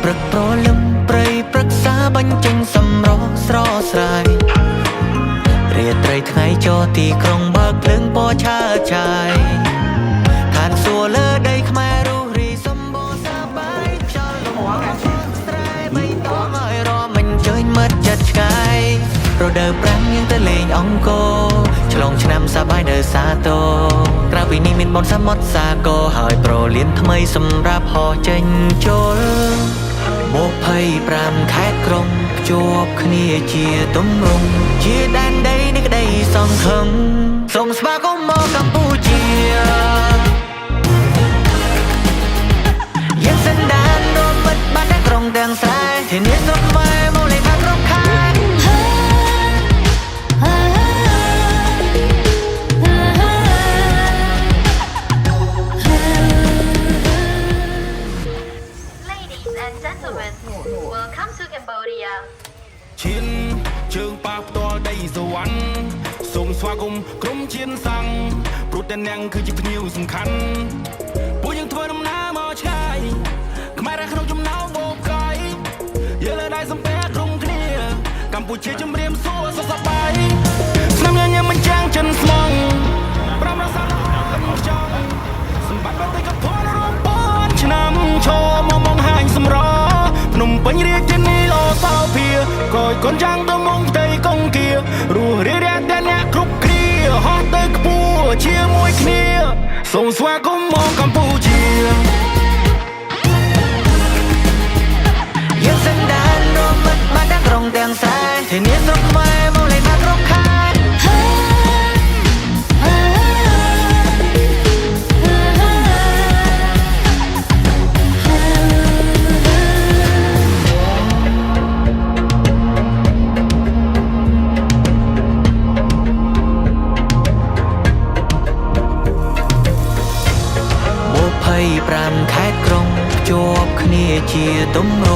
ព្រឹកប្រលឹមព្រៃព្រឹក្សាបញ្ចេញសម្រស់ស្រស់ស្រាយរាត្រីថ្ងៃចរទីក្រុងបើកភ្លើងពណ៌ឆើតឆាយឋានសួគ៌លើដីខ្មែររុះរីសម្បូរសប្បាយខ្យល់លំស្រែបៃតងឲ្យរំអញ្ជើញមិត្តចិត្តឆ្ងាយរដូវប្រាំងយើងទៅលេងអង្គរឆ្លងឆ្នាំសប្បាយនៅសាទរក្រៅពីនេះមានបុណ្យសមុទ្រសាគរហើយប្រលានថ្មីសម្រាប់ហោះចេញចូល25ខេត្តក្រុងភ្ជាប់គ្នាជាទម្រង់ជាដែនដីនៃក្តីសង្ឃឹមសូមស្វាគមន៍មកកម្ពុជាយើងសន្តានរួមមិត្តបានតែក្រុងទាំងស្រែធានាស្រុកខ្មែរមកលេងបានគ្រប់ខែWelcome to Cambodia ឈានជើងប៉ះផ្ទាល់ដីសវណ្ណសូមស្វាគមន៍ក្រុមឈានសាំងព្រោះតែនាងគឺជាភ្ញៀវសំខាន់ពួកយើងធ្វើដំណើរមកឆ្ងាយខ្មែររស់ក្នុងចំណោមបូកកាយយើងលើដៃសំពះក្រុមគ្នាកម្ពុជាជំរាបសួរសុខសប្បាយស្នាមញញឹមមិនចាំងចិនស្មងប្រំរសាកំចង់សម្បត្តិបេតិកភណ្ឌរួមពាន់ឆ្នាំឈរមកហាញសម្រភ្នំពេញរាជធានីអូសោភាកយកូនចាំងទៅមុងផ្ទៃកងគារស់រារាតែអ្នកគ្រប់គ្នាហោះទៅខ្ពស់ជាមួយគ្នាសូមស្វាគមន៍មកកម្ពុជាយើងសន្តានរួមមិត្តបានទាំងក្រុងទាំងស្រែធានាស្រុកខ្មែរមកលេងបានគ្រប់ខែ5ខេត្តក្រុងភ្ជាប់គ្នាជាទម្រ